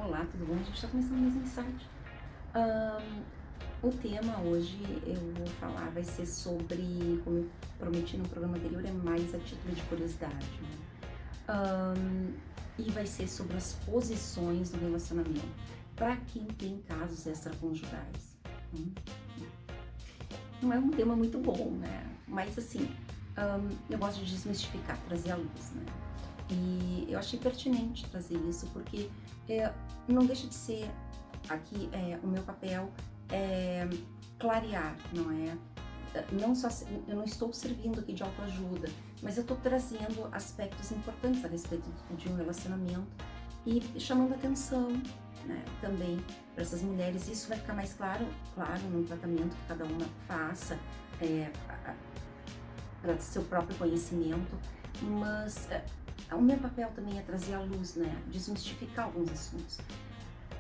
Olá, tudo bom? A gente está começando mais um insight. O tema hoje eu vou falar vai ser sobre, como eu prometi no programa anterior, é mais a título de curiosidade, né? E vai ser sobre as posições do relacionamento para quem tem casos extraconjugais. Não é um tema muito bom, né? Mas assim, eu gosto de desmistificar, trazer à luz, né? E eu achei pertinente trazer isso porque não deixa de ser aqui o meu papel é clarear, não é? Não só, eu não estou servindo aqui de autoajuda, mas eu estou trazendo aspectos importantes a respeito de um relacionamento e chamando atenção, né, também para essas mulheres. Isso vai ficar mais claro no tratamento que cada uma faça para seu próprio conhecimento, mas o meu papel também é trazer à luz, né, desmistificar alguns assuntos.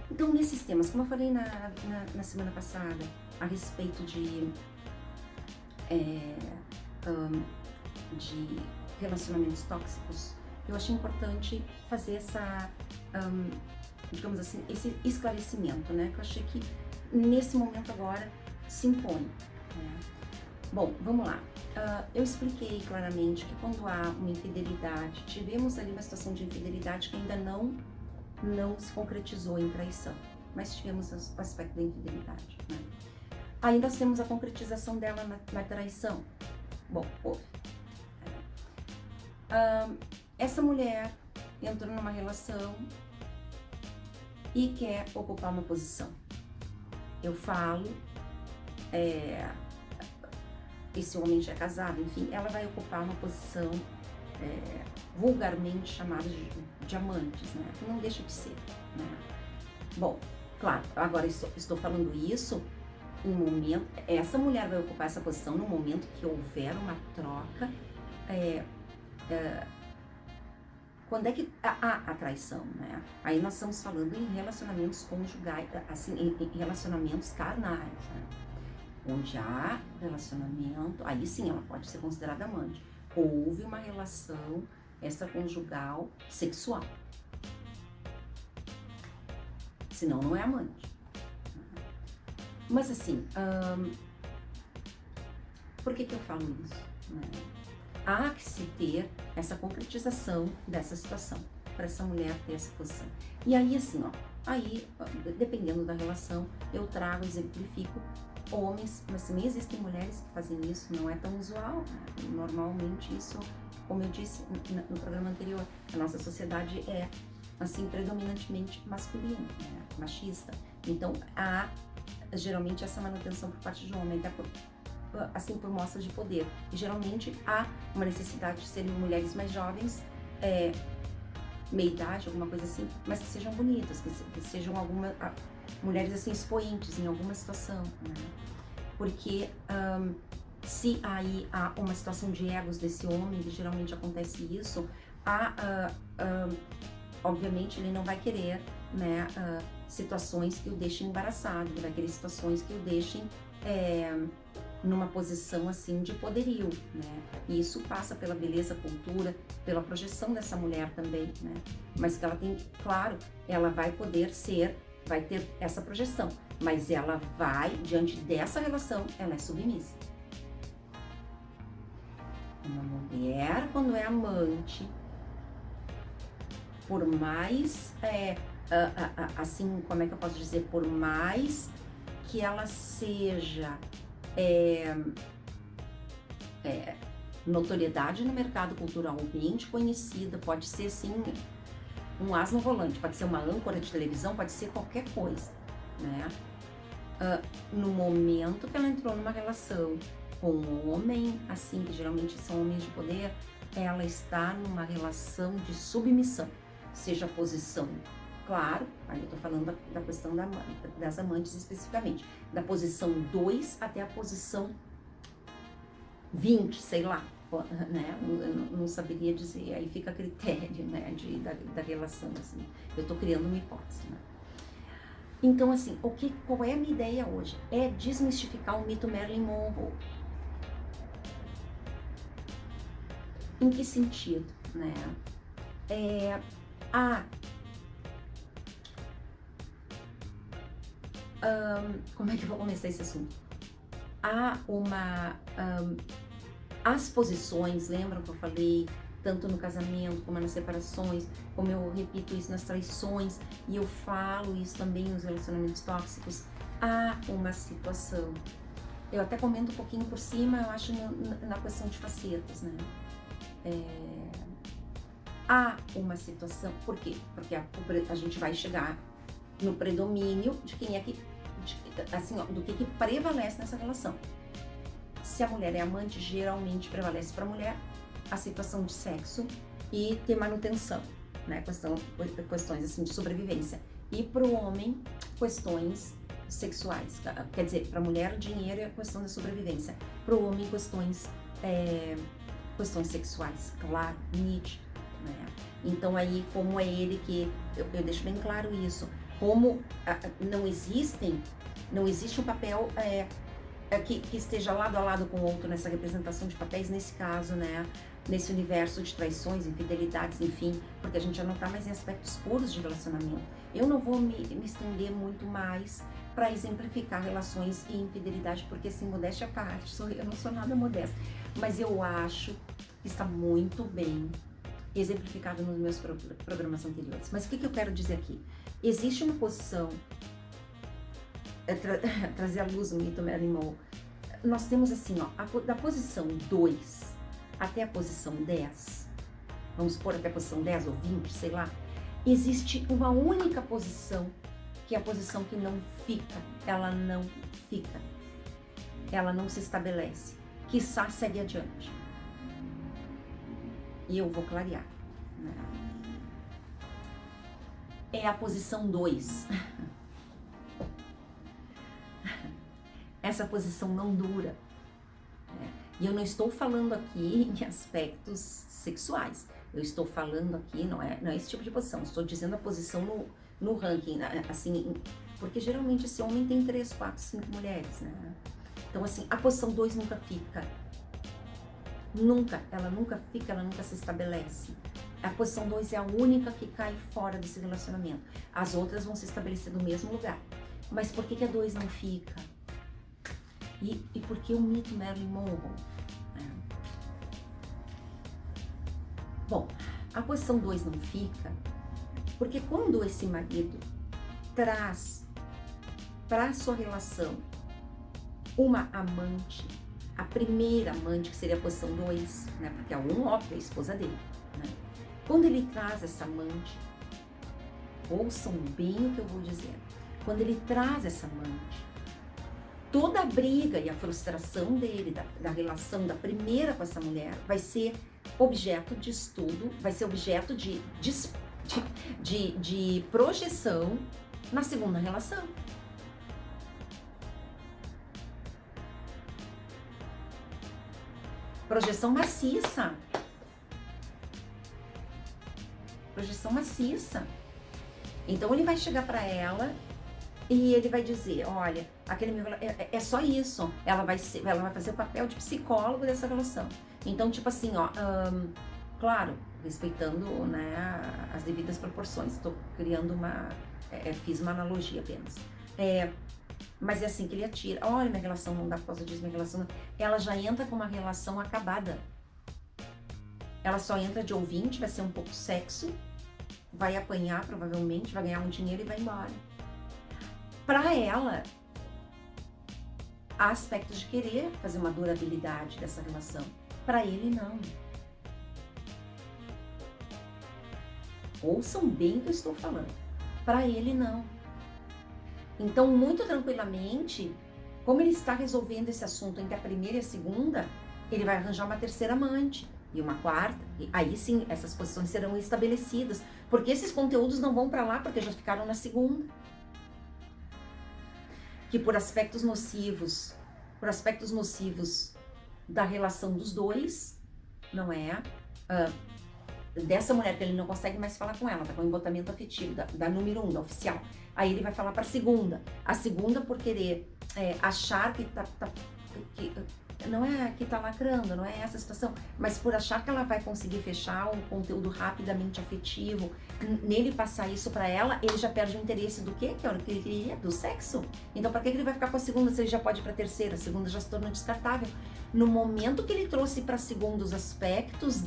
Então, nesses temas, como eu falei na semana passada, a respeito de relacionamentos tóxicos, eu achei importante fazer essa, digamos assim, esse esclarecimento, né, que eu achei que nesse momento agora se impõe, né? Bom, vamos lá. Eu expliquei claramente que quando há uma infidelidade, tivemos ali uma situação de infidelidade que ainda não se concretizou em traição, mas tivemos o aspecto da infidelidade, né? Aí nós temos a concretização dela na traição. Bom, houve. Essa mulher entrou numa relação e quer ocupar uma posição. Eu falo, esse homem já é casado, enfim, ela vai ocupar uma posição vulgarmente chamada de amantes, né? Que não deixa de ser, né? Bom, claro, agora estou falando isso em um momento, essa mulher vai ocupar essa posição no momento que houver uma troca, quando é que há a traição, né? Aí nós estamos falando em relacionamentos conjugais, assim, em relacionamentos carnais, né? Onde há relacionamento, aí sim ela pode ser considerada amante. Houve uma relação extraconjugal sexual. Senão não é amante. Mas assim, por que eu falo isso, né? Há que se ter essa concretização dessa situação, para essa mulher ter essa posição. E aí assim, dependendo da relação, eu trago, exemplifico homens, mas também existem mulheres que fazem isso, não é tão usual, né? Normalmente isso, como eu disse no programa anterior, a nossa sociedade é, assim, predominantemente masculina, né? Machista. Então, há geralmente essa manutenção por parte do homem, até por mostras de poder. E geralmente há uma necessidade de serem mulheres mais jovens, meia idade, alguma coisa assim, mas que sejam bonitas, que sejam mulheres assim expoentes em alguma situação, né? Porque se aí há uma situação de egos desse homem, que geralmente acontece isso, obviamente ele não vai querer, né, situações que o deixem embaraçado, ele vai querer situações que o deixem numa posição assim de poderio, né? E isso passa pela beleza, cultura, pela projeção dessa mulher também, né? Mas que ela tem, claro, ela vai poder vai ter essa projeção, mas ela vai, diante dessa relação, ela é submissa. Uma mulher, quando é amante, por mais, assim, como é que eu posso dizer, por mais que ela seja notoriedade no mercado culturalmente conhecida, pode ser assim um as no volante, pode ser uma âncora de televisão, pode ser qualquer coisa, né? No momento que ela entrou numa relação com um homem, assim, que geralmente são homens de poder, ela está numa relação de submissão, seja a posição, claro, aí eu tô falando da questão das amantes especificamente, da posição 2 até a posição 20, sei lá, né? Eu não saberia dizer, aí fica a critério, né, da relação, assim. Eu tô criando uma hipótese, né? Então, assim, qual é a minha ideia hoje? É desmistificar o mito Marilyn Monroe. Em que sentido, né? como é que eu vou começar esse assunto? Há as posições, lembram que eu falei, tanto no casamento como nas separações, como eu repito isso nas traições, e eu falo isso também nos relacionamentos tóxicos, há uma situação. Eu até comento um pouquinho por cima, eu acho, na questão de facetas, né? Há uma situação, por quê? Porque a gente vai chegar no predomínio de quem é que, assim, ó, do que prevalece nessa relação. Se a mulher é amante, geralmente prevalece para a mulher a situação de sexo e ter manutenção, né? Questões assim de sobrevivência. E para o homem, questões sexuais. Quer dizer, para a mulher o dinheiro é a questão da sobrevivência. Para o homem, questões sexuais, claro, nítido, né? Então aí, como é ele que, eu deixo bem claro isso, como não existe um papel que esteja lado a lado com o outro nessa representação de papéis, nesse caso, né, nesse universo de traições, infidelidades, enfim, porque a gente já não tá mais em aspectos puros de relacionamento. Eu não vou me estender muito mais para exemplificar relações e infidelidade, porque assim, modéstia à parte, eu não sou nada modesta, mas eu acho que está muito bem exemplificado nos meus programas anteriores. Mas o que eu quero dizer aqui? Existe uma posição, trazer à luz o mito Marilyn Monroe. Nós temos assim, ó, da posição 2 até a posição 10, vamos supor até a posição 10 ou 20, sei lá, existe uma única posição, que é a posição que não fica, ela não fica, ela não se estabelece, quiçá segue adiante. E eu vou clarear. É a posição 2. Essa posição não dura. E eu não estou falando aqui em aspectos sexuais. Eu estou falando aqui, não é esse tipo de posição. Estou dizendo a posição no ranking, assim, porque geralmente esse homem tem 3, 4, 5 mulheres, né? Então, assim, a posição 2 nunca fica. Ela nunca fica, ela nunca se estabelece. A posição 2 é a única que cai fora desse relacionamento. As outras vão se estabelecer no mesmo lugar. Mas por que a 2 não fica? E por que o mito Marilyn Monroe? Bom, a posição 2 não fica porque quando esse marido traz para a sua relação uma amante, a primeira amante, que seria a posição 2, né? Porque a 1, óbvio, é a esposa dele, né? Quando ele traz essa amante, ouçam bem o que eu vou dizer, quando ele traz essa amante, toda a briga e a frustração dele, da relação da primeira com essa mulher, vai ser objeto de estudo, vai ser objeto de projeção na segunda relação. Projeção maciça. Projeção maciça. Então ele vai chegar para ela e ele vai dizer, olha, aquele meu é só isso. Ela vai fazer o papel de psicólogo dessa relação. Então, tipo assim, ó, claro, respeitando, né, as devidas proporções. Estou criando fiz uma analogia apenas. Mas é assim que ele atira. Olha, minha relação não dá por causa disso, minha relação não... Ela já entra com uma relação acabada. Ela só entra de ouvinte, vai ser um pouco sexo, vai apanhar provavelmente, vai ganhar um dinheiro e vai embora. Para ela, há aspectos de querer fazer uma durabilidade dessa relação. Para ele, não. Ouçam bem o que eu estou falando. Para ele, não. Então, muito tranquilamente, como ele está resolvendo esse assunto entre a primeira e a segunda, ele vai arranjar uma terceira amante e uma quarta. E aí sim, essas posições serão estabelecidas, porque esses conteúdos não vão para lá porque já ficaram na segunda. Que por aspectos nocivos da relação dos dois, não é? Dessa mulher que ele não consegue mais falar com ela, tá com embotamento afetivo, da número 1, da oficial. Aí ele vai falar para a segunda por querer achar que que tá lacrando, não é essa a situação, mas por achar que ela vai conseguir fechar um conteúdo rapidamente afetivo, nele passar isso pra ela, ele já perde o interesse do quê? Que é o que ele queria, do sexo. Então pra que ele vai ficar com a segunda se ele já pode ir pra terceira? A segunda já se tornou descartável. No momento que ele trouxe pra segunda os aspectos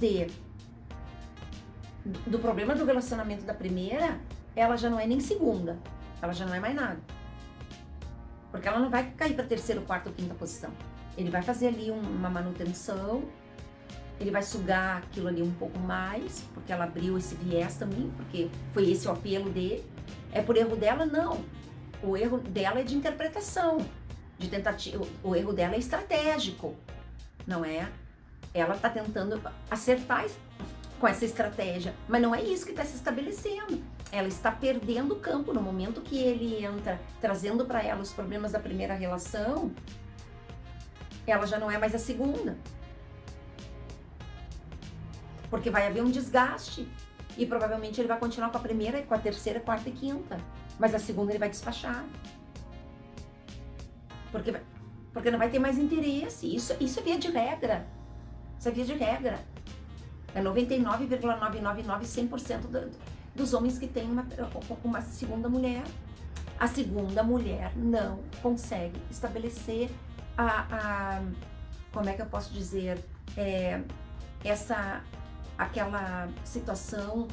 do problema do relacionamento da primeira, ela já não é nem segunda, ela já não é mais nada. Porque ela não vai cair para terceira, quarta ou quinta posição. Ele vai fazer ali uma manutenção, ele vai sugar aquilo ali um pouco mais, porque ela abriu esse viés também, porque foi esse o apelo dele. É por erro dela? Não. O erro dela é de interpretação, de tentativa. O erro dela é estratégico, não é? Ela está tentando acertar com essa estratégia, mas não é isso que está se estabelecendo. Ela está perdendo o campo no momento que ele entra trazendo para ela os problemas da primeira relação. Ela já não é mais a segunda, porque vai haver um desgaste e provavelmente ele vai continuar com a primeira, com a terceira, quarta e quinta, mas a segunda ele vai despachar, porque não vai ter mais interesse. Isso é via de regra. Isso é via de regra. É 99,999, 100% dos homens que têm uma segunda mulher. A segunda mulher não consegue estabelecer como é que eu posso dizer, aquela situação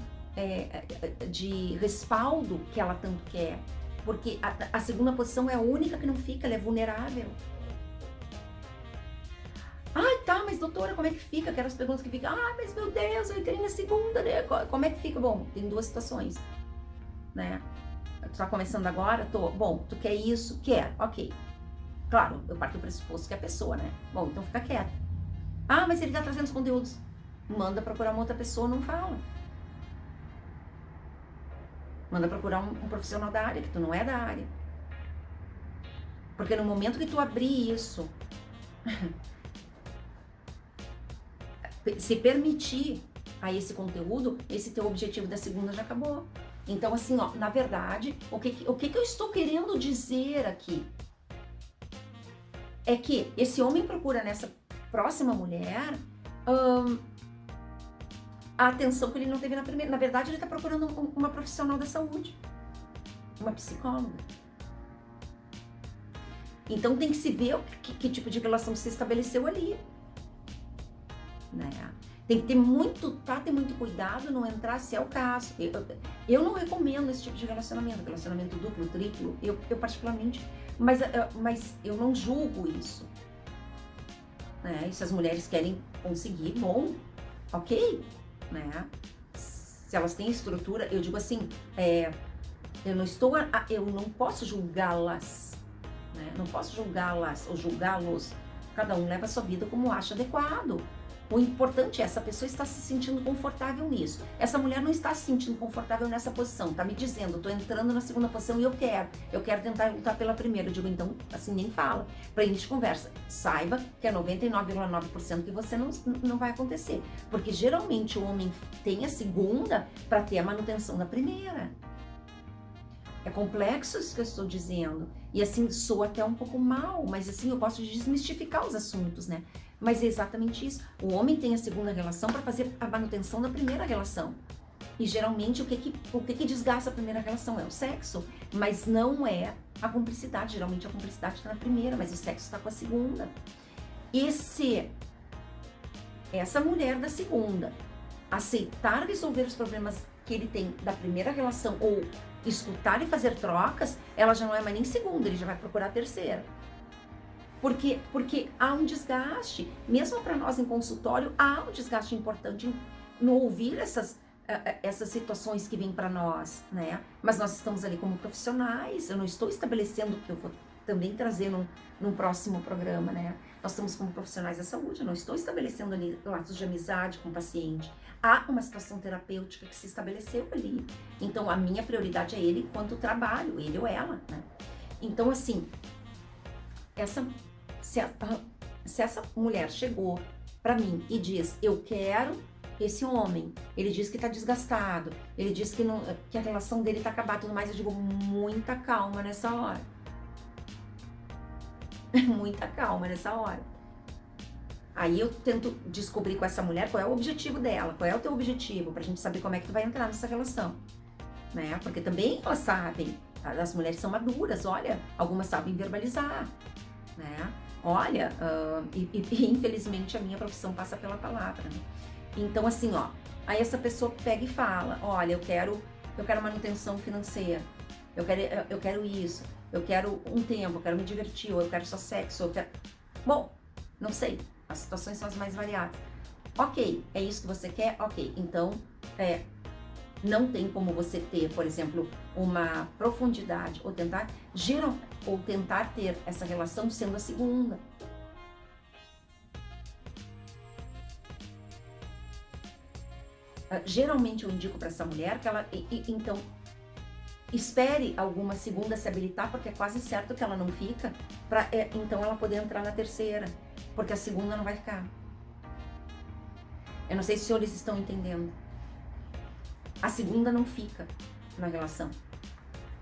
de respaldo que ela tanto quer. Porque a segunda posição é a única que não fica, ela é vulnerável. Ai, tá, mas doutora, como é que fica? Aquelas perguntas que ficam, mas meu Deus, eu entrei na segunda, né? Como é que fica? Bom, tem duas situações, né? Tu tá começando agora? Tô. Bom, tu quer isso? Quer, ok. Claro, eu parto do pressuposto que é a pessoa, né? Bom, então fica quieta. Mas ele tá trazendo os conteúdos. Manda procurar uma outra pessoa, não fala. Manda procurar um profissional da área, que tu não é da área. Porque no momento que tu abrir isso, se permitir a esse conteúdo, esse teu objetivo da segunda já acabou. Então, assim, ó, na verdade, o que eu estou querendo dizer aqui é que esse homem procura nessa próxima mulher a atenção que ele não teve na primeira. Na verdade, ele está procurando uma profissional da saúde, uma psicóloga. Então, tem que se ver que tipo de relação se estabeleceu ali. Né? Tem que ter muito cuidado, não entrar se é o caso. Eu não recomendo esse tipo de relacionamento duplo, triplo, eu particularmente, mas eu não julgo isso. Né? E se as mulheres querem conseguir, bom, ok, né? Se elas têm estrutura, eu digo assim, eu não posso julgá-las, né? Não posso julgá-las ou julgá-los. Cada um leva a sua vida como acha adequado. O importante é essa pessoa estar se sentindo confortável nisso. Essa mulher não está se sentindo confortável nessa posição, tá me dizendo, tô entrando na segunda posição e eu quero tentar lutar pela primeira. Eu digo, então, assim, nem fala. Pra gente conversa, saiba que é 99,9% que você não vai acontecer. Porque geralmente o homem tem a segunda para ter a manutenção da primeira. É complexo isso que eu estou dizendo. E assim, soa até um pouco mal, mas assim, eu posso desmistificar os assuntos, né? Mas é exatamente isso. O homem tem a segunda relação para fazer a manutenção da primeira relação. E geralmente o que desgasta a primeira relação é o sexo, mas não é a cumplicidade. Geralmente a cumplicidade está na primeira, mas o sexo está com a segunda. E se essa mulher da segunda aceitar resolver os problemas que ele tem da primeira relação ou escutar e fazer trocas, ela já não é mais nem segunda, ele já vai procurar a terceira. Porque há um desgaste, mesmo para nós em consultório, há um desgaste importante no ouvir essas situações que vêm para nós, né? Mas nós estamos ali como profissionais, eu não estou estabelecendo, que eu vou também trazer num próximo programa, né? Nós estamos como profissionais da saúde, eu não estou estabelecendo ali laços de amizade com o paciente. Há uma situação terapêutica que se estabeleceu ali. Então, a minha prioridade é ele enquanto trabalho, ele ou ela, né? Então, assim, se essa mulher chegou para mim e diz, eu quero esse homem, ele diz que tá desgastado, ele diz que a relação dele tá acabada e tudo mais, eu digo, muita calma nessa hora. Muita calma nessa hora. Aí eu tento descobrir com essa mulher qual é o objetivo dela, qual é o teu objetivo, pra gente saber como é que tu vai entrar nessa relação, né? Porque também elas sabem, as mulheres são maduras, olha, algumas sabem verbalizar, né? Olha, e infelizmente a minha profissão passa pela palavra, né? Então assim, ó, aí essa pessoa pega e fala, olha, eu quero manutenção financeira, eu quero isso, eu quero um tempo, eu quero me divertir, ou eu quero só sexo, eu quero... Bom, não sei, as situações são as mais variadas. Ok, é isso que você quer? Ok, então não tem como você ter, por exemplo, uma profundidade ou tentar ter essa relação sendo a segunda. Geralmente eu indico para essa mulher que ela, então, espere alguma segunda se habilitar, porque é quase certo que ela não fica, para então ela poder entrar na terceira, porque a segunda não vai ficar. Eu não sei se os senhores estão entendendo. A segunda não fica na relação,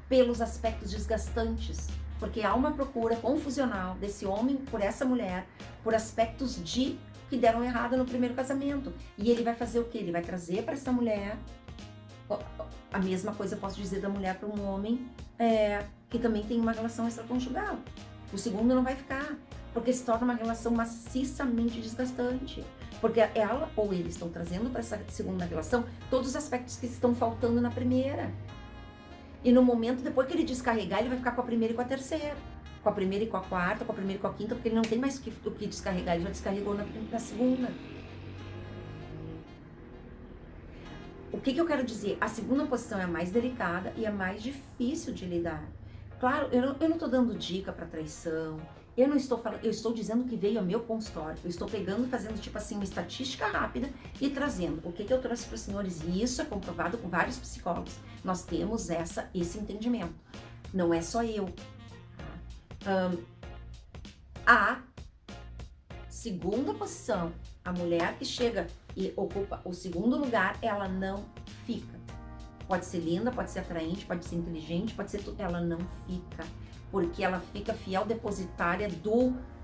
pelos aspectos desgastantes, porque há uma procura confusional desse homem por essa mulher, por aspectos que deram errado no primeiro casamento. E ele vai fazer o quê? Ele vai trazer para essa mulher a mesma coisa eu posso dizer da mulher para um homem que também tem uma relação extraconjugal. O segundo não vai ficar, porque se torna uma relação maciçamente desgastante. Porque ela ou ele estão trazendo para essa segunda relação todos os aspectos que estão faltando na primeira. E no momento, depois que ele descarregar, ele vai ficar com a primeira e com a terceira. Com a primeira e com a quarta, com a primeira e com a quinta, porque ele não tem mais o que descarregar, ele já descarregou na segunda. O que eu quero dizer? A segunda posição é a mais delicada e a mais difícil de lidar. Claro, eu não estou dando dica para traição, eu não estou falando, eu estou dizendo que veio ao meu consultório, eu estou pegando, fazendo tipo assim uma estatística rápida e trazendo o que eu trouxe para os senhores, e isso é comprovado com vários psicólogos. Nós temos esse entendimento, não é só eu. A segunda posição, a mulher que chega e ocupa o segundo lugar, ela não fica. Pode ser linda, pode ser atraente, pode ser inteligente, pode ser tudo. Ela não fica, porque ela fica fiel depositária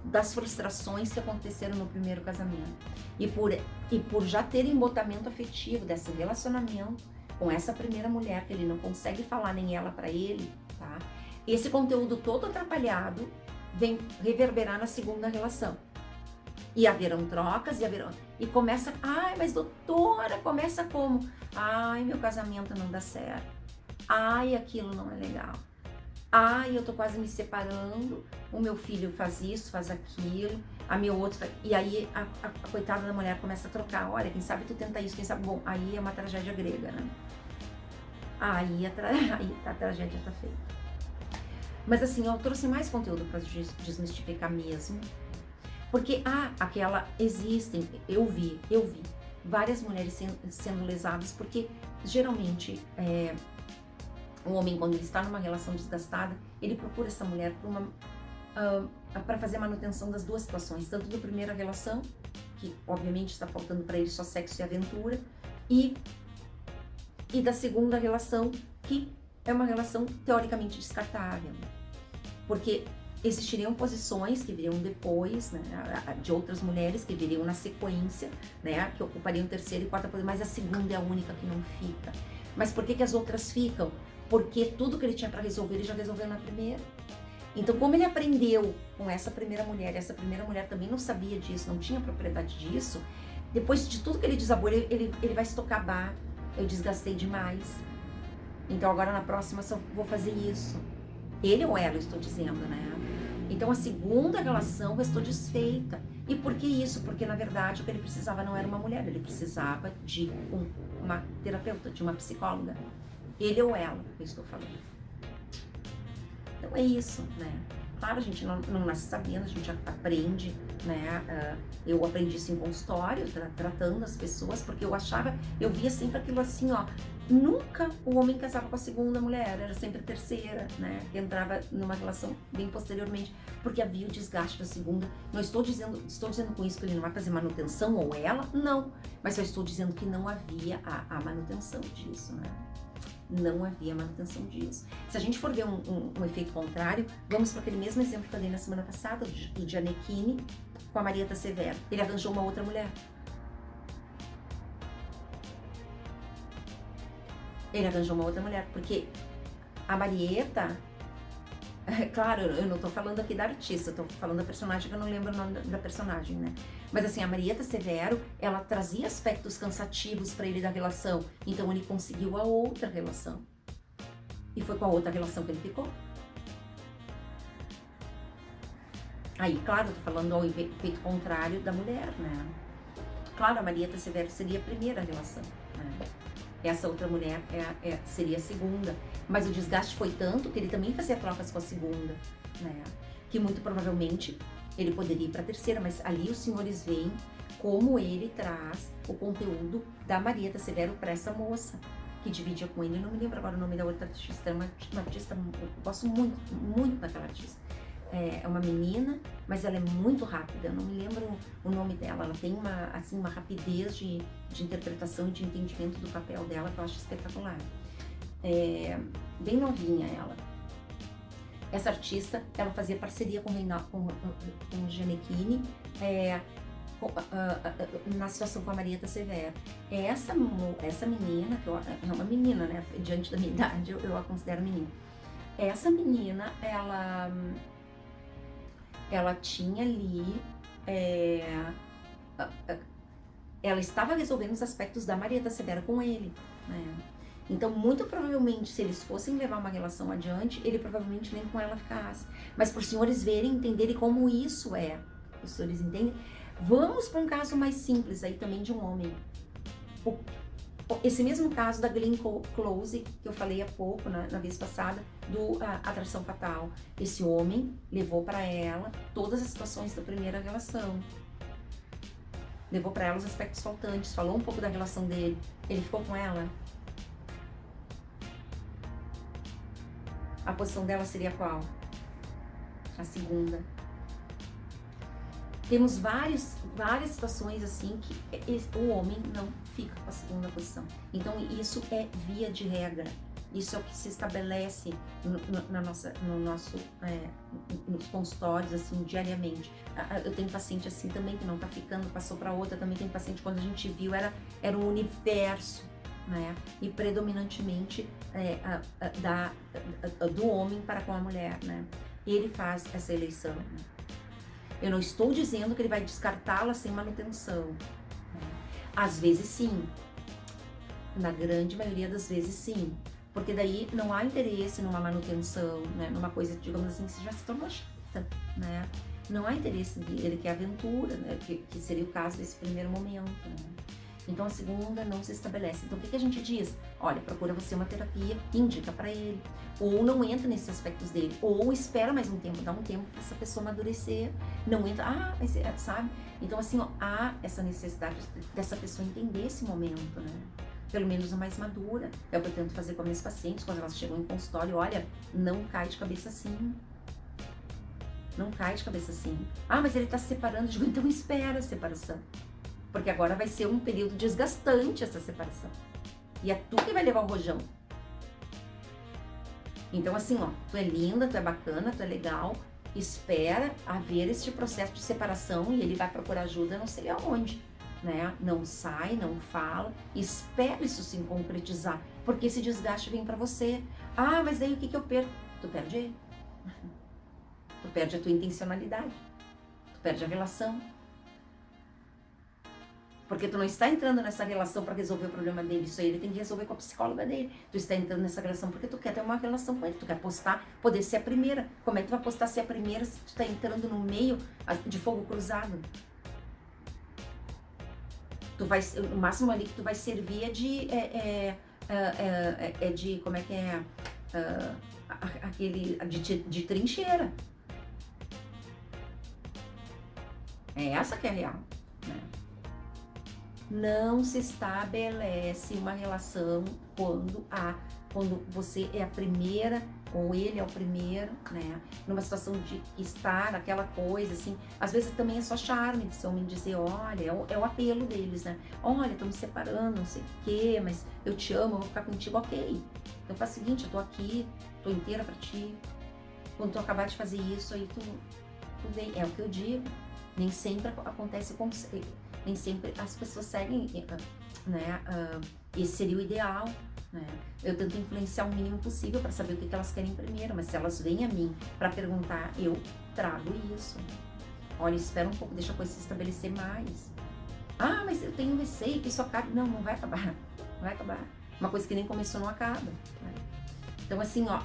das frustrações que aconteceram no primeiro casamento. E por já ter embotamento afetivo desse relacionamento com essa primeira mulher, que ele não consegue falar nem ela para ele, tá? Esse conteúdo todo atrapalhado vem reverberar na segunda relação. E haverão trocas, e começa, ai, mas doutora, começa como? Ai, meu casamento não dá certo. Ai, aquilo não é legal. Ai, eu tô quase me separando, o meu filho faz isso, faz aquilo, a minha outra... E aí a coitada da mulher começa a trocar, olha, quem sabe tu tenta isso, quem sabe... Bom, aí é uma tragédia grega, né? Aí a tragédia tá feita. Mas assim, eu trouxe mais conteúdo para desmistificar mesmo. Porque existem, eu vi várias mulheres sendo lesadas, porque geralmente o homem, quando ele está numa relação desgastada, ele procura essa mulher para fazer a manutenção das duas situações, tanto da primeira relação, que obviamente está faltando para ele só sexo e aventura, e da segunda relação, que é uma relação teoricamente descartável, porque existiriam posições que viriam depois, né, de outras mulheres que viriam na sequência, né, que ocupariam terceira e quarta posição, mas a segunda é a única que não fica. Mas por que as outras ficam? Porque tudo que ele tinha para resolver, ele já resolveu na primeira. Então, como ele aprendeu com essa primeira mulher, e essa primeira mulher também não sabia disso, não tinha propriedade disso, depois de tudo que ele desabou, ele vai se tocar, bah, eu desgastei demais. Então agora na próxima só vou fazer isso. Ele ou ela, eu estou dizendo, né? Então a segunda relação restou desfeita. E por que isso? Porque na verdade o que ele precisava não era uma mulher, ele precisava de uma terapeuta, de uma psicóloga. Ele ou ela, eu estou falando. Então é isso, né? Claro, a gente não nasce sabendo, a gente aprende, né? Eu aprendi isso em consultório, tratando as pessoas, porque eu via sempre aquilo assim, ó. Nunca o homem casava com a segunda mulher, era sempre a terceira, né? Que entrava numa relação bem posteriormente, porque havia o desgaste da segunda. Não estou dizendo com isso que ele não vai fazer manutenção, ou ela, não. Mas eu estou dizendo que não havia a manutenção disso, né? Não havia manutenção disso. Se a gente for ver um efeito contrário, vamos para aquele mesmo exemplo que eu dei na semana passada, do Gianecchini, com a Marieta Severo? Ele arranjou uma outra mulher. Ele arranjou uma outra mulher, porque a Marieta, claro, eu não tô falando aqui da artista, eu tô falando da personagem, que eu não lembro o nome da personagem, né? Mas assim, a Marieta Severo, ela trazia aspectos cansativos pra ele da relação, então ele conseguiu a outra relação. E foi com a outra relação que ele ficou. Aí, claro, eu tô falando ao efeito contrário da mulher, né? Claro, a Marieta Severo seria a primeira relação, né? Essa outra mulher seria a segunda. Mas o desgaste foi tanto que ele também fazia trocas com a segunda, né? Que muito provavelmente ele poderia ir para a terceira, mas ali os senhores veem como ele traz o conteúdo da Marieta Severo para essa moça que dividia com ele. Eu não me lembro agora o nome da outra artista, é uma artista, eu gosto muito, muito daquela artista. É uma menina, mas ela é muito rápida, eu não me lembro o nome dela. Ela tem uma rapidez de interpretação e de entendimento do papel dela que eu acho espetacular. Bem novinha ela. Essa artista, ela fazia parceria com o Gianecchini, na situação com a Marieta Severo. Essa menina, que é uma menina, né? Diante da minha idade, eu a considero menina. Essa menina, ela tinha ali, ela estava resolvendo os aspectos da Marieta Severo com ele, né? Então, muito provavelmente, se eles fossem levar uma relação adiante, ele provavelmente nem com ela ficasse. Mas por senhores verem, entenderem como isso é, os senhores entendem? Vamos para um caso mais simples aí também de um homem. Esse mesmo caso da Glenn Close, que eu falei há pouco, na vez passada, do Atração Fatal. Esse homem levou para ela todas as situações da primeira relação. Levou para ela os aspectos faltantes, falou um pouco da relação dele. Ele ficou com ela. A posição dela seria qual? A segunda. Temos várias situações assim que o homem não fica com a segunda posição. Então isso é via de regra. Isso é o que se estabelece nos consultórios, assim, diariamente. Eu tenho paciente assim também que não tá ficando, passou para outra. Também tem paciente, quando a gente viu, era um universo, né? E predominantemente do homem para com a mulher, né? Ele faz essa eleição, né? Eu não estou dizendo que ele vai descartá-la sem manutenção, né? Às vezes sim, na grande maioria das vezes sim, porque daí não há interesse numa manutenção, né? Numa coisa, digamos assim, que já se tornou chata, né? Não há interesse dele, que é aventura, né? Que seria o caso desse primeiro momento, né? Então a segunda não se estabelece. Então o que a gente diz? Olha, procura você uma terapia, indica para ele. Ou não entra nesses aspectos dele. Ou espera mais um tempo, dá um tempo para essa pessoa amadurecer. Não entra, mas sabe? Então assim, ó, há essa necessidade dessa pessoa entender esse momento, né? Pelo menos a mais madura. É o que eu tento fazer com as minhas pacientes quando elas chegam em consultório. Olha, não cai de cabeça assim. Não cai de cabeça assim. Mas ele tá se separando. Eu digo, então espera a separação. Porque agora vai ser um período desgastante essa separação. E é tu que vai levar o rojão. Então assim, ó, tu é linda, tu é bacana, tu é legal, espera haver este processo de separação e ele vai procurar ajuda não sei aonde, né? Não sai, não fala, espera isso se concretizar, porque esse desgaste vem pra você. Mas aí o que eu perco? Tu perde ele. Tu perde a tua intencionalidade. Tu perde a relação. Porque tu não está entrando nessa relação para resolver o problema dele. Isso aí ele tem que resolver com a psicóloga dele. Tu está entrando nessa relação porque tu quer ter uma relação com ele. Tu quer postar, poder ser a primeira. Como é que tu vai postar ser a primeira se tu está entrando no meio de fogo cruzado? Tu vai, o máximo ali que tu vai servir é de como é que é? Aquele de trincheira. É essa que é a real, né? Não se estabelece uma relação quando você é a primeira ou ele é o primeiro, né? Numa situação de estar aquela coisa assim, às vezes também é só charme de ser homem dizer, olha, é o apelo deles, né? Olha, tô me separando, não sei o quê, mas eu te amo, eu vou ficar contigo, ok. Então faz o seguinte, eu tô aqui, tô inteira pra ti. Quando tu acabar de fazer isso, aí tu vem, é o que eu digo. Nem sempre acontece com... Nem sempre as pessoas seguem, né? Esse seria o ideal, né? Eu tento influenciar o mínimo possível para saber o que elas querem primeiro, mas se elas vêm a mim para perguntar, eu trago isso. Olha, espera um pouco, deixa a coisa se estabelecer mais. Ah, mas eu tenho receio que isso acabe. Não, não vai acabar. Não vai acabar. Uma coisa que nem começou não acaba, né? Então, assim, ó...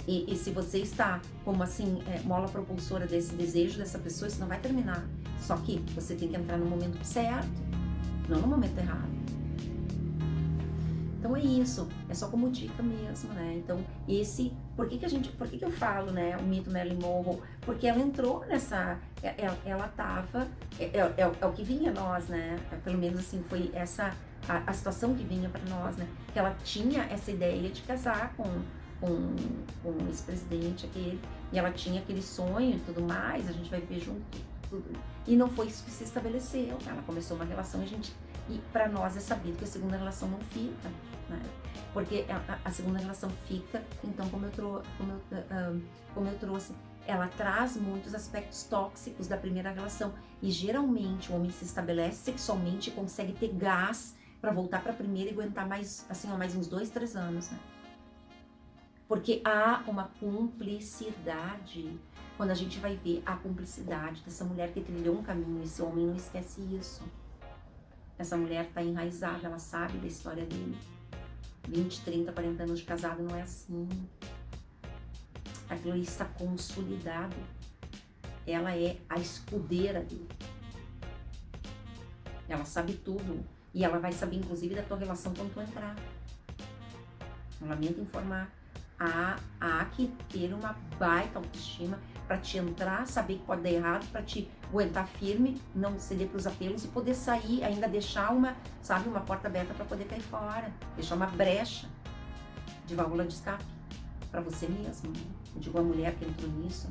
E se você está como assim, mola propulsora desse desejo dessa pessoa, isso não vai terminar. Só que você tem que entrar no momento certo, não no momento errado. Então é isso, é só como dica mesmo, né? Então por que eu falo, né, o mito Marilyn Monroe? Porque ela entrou nessa, ela tava, é o que vinha a nós, né? Pelo menos assim, foi essa a situação que vinha para nós, né? Que ela tinha essa ideia de casar com o ex-presidente aquele, e ela tinha aquele sonho e tudo mais, a gente vai ver junto tudo. E não foi isso que se estabeleceu, ela começou uma relação e para nós é sabido que a segunda relação não fica, né? Porque a segunda relação fica, então como eu trouxe, ela traz muitos aspectos tóxicos da primeira relação e geralmente o homem se estabelece sexualmente e consegue ter gás para voltar para a primeira e aguentar mais, assim, ó, mais uns 2, 3 anos, né? Porque há uma cumplicidade. Quando a gente vai ver a cumplicidade dessa mulher que trilhou um caminho, esse homem não esquece isso. Essa mulher está enraizada, ela sabe da história dele. 20, 30, 40 anos de casado não é assim. Aquilo está consolidado. Ela é a escudeira dele. Ela sabe tudo. E ela vai saber, inclusive, da tua relação quando tu entrar. Eu lamento informar. Há que ter uma baita autoestima para te entrar, saber que pode dar errado, para te aguentar firme, não ceder para os apelos e poder sair, ainda deixar uma porta aberta para poder cair fora, deixar uma brecha de válvula de escape para você mesmo. Eu digo a mulher que entrou nisso.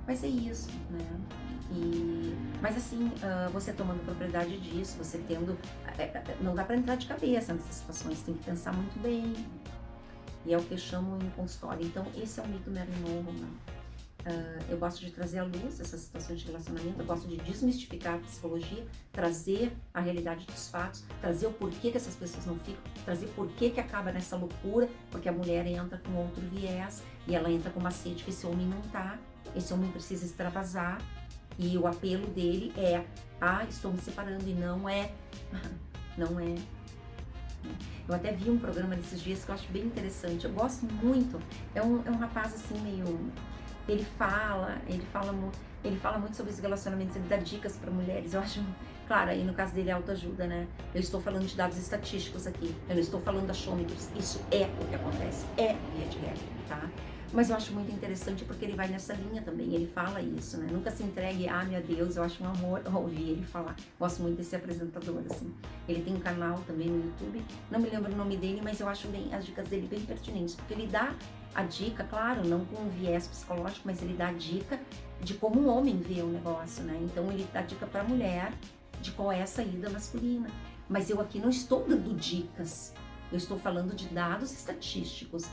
Mas é isso, né? Mas assim, você tomando propriedade disso, você tendo... não dá para entrar de cabeça nessas situações, tem que pensar muito bem. E é o que eu chamo em consultório. Então, esse é o mito Marilyn Monroe, né? Eu gosto de trazer à luz essas situações de relacionamento, eu gosto de desmistificar a psicologia, trazer a realidade dos fatos, trazer o porquê que essas pessoas não ficam, trazer porquê que acaba nessa loucura, porque a mulher entra com outro viés e ela entra com uma sede que esse homem não tá, esse homem precisa extravasar e o apelo dele é, estou me separando, e não é. Eu até vi um programa desses dias que eu acho bem interessante, eu gosto muito, é um rapaz assim meio, ele fala muito sobre os relacionamentos, ele dá dicas para mulheres, eu acho, claro, aí no caso dele é autoajuda, né? Eu estou falando de dados estatísticos aqui, eu não estou falando achômetros, isso é o que acontece, é via de regra, tá? Mas eu acho muito interessante porque ele vai nessa linha também, ele fala isso, né? Nunca se entregue, meu Deus, eu acho um amor ouvir ele falar. Gosto muito desse apresentador, assim. Ele tem um canal também no YouTube, não me lembro o nome dele, mas eu acho as dicas dele bem pertinentes, porque ele dá a dica, claro, não com um viés psicológico, mas ele dá a dica de como um homem vê o negócio, né? Então ele dá dica para a mulher de qual é a saída masculina. Mas eu aqui não estou dando dicas, eu estou falando de dados estatísticos.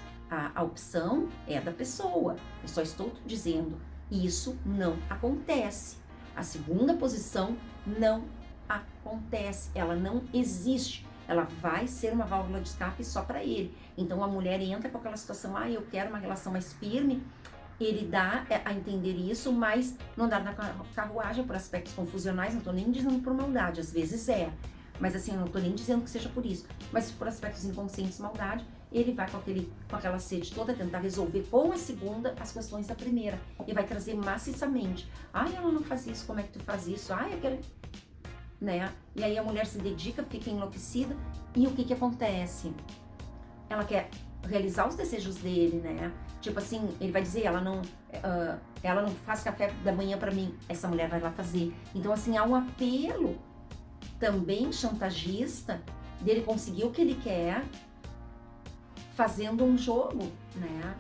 A opção é da pessoa. Eu só estou dizendo, isso não acontece. A segunda posição não acontece, ela não existe. Ela vai ser uma válvula de escape só para ele. Então a mulher entra com aquela situação, eu quero uma relação mais firme. Ele dá a entender isso, mas não dá na carruagem por aspectos confusionais, não estou nem dizendo por maldade, às vezes é. Mas assim, eu não estou nem dizendo que seja por isso. Mas por aspectos inconscientes, maldade, ele vai com aquela sede toda tentar resolver com a segunda as questões da primeira. E vai trazer maciçamente. Ela não faz isso, como é que tu faz isso? Eu quero... Né? E aí a mulher se dedica, fica enlouquecida. E o que acontece? Ela quer realizar os desejos dele, né? Tipo assim, ele vai dizer, ela não faz café da manhã pra mim. Essa mulher vai lá fazer. Então assim, há um apelo também chantagista dele conseguir o que ele quer fazendo um jogo, né?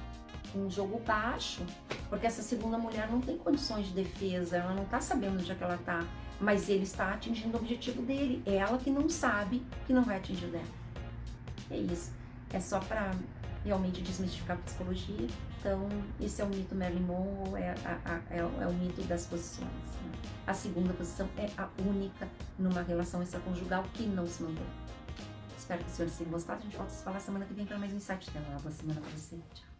Um jogo baixo, porque essa segunda mulher não tem condições de defesa, ela não tá sabendo onde é que ela tá, mas ele está atingindo o objetivo dele, é ela que não sabe que não vai atingir o dela. É isso, é só para realmente desmistificar a psicologia. Então, esse é o mito Marilyn Monroe, é o mito das posições. Né? A segunda posição é a única numa relação extraconjugal que não se mantém. Espero que os senhores tenham gostado. A gente volta a se falar semana que vem para mais um insight. Até lá, boa semana para você. Tchau.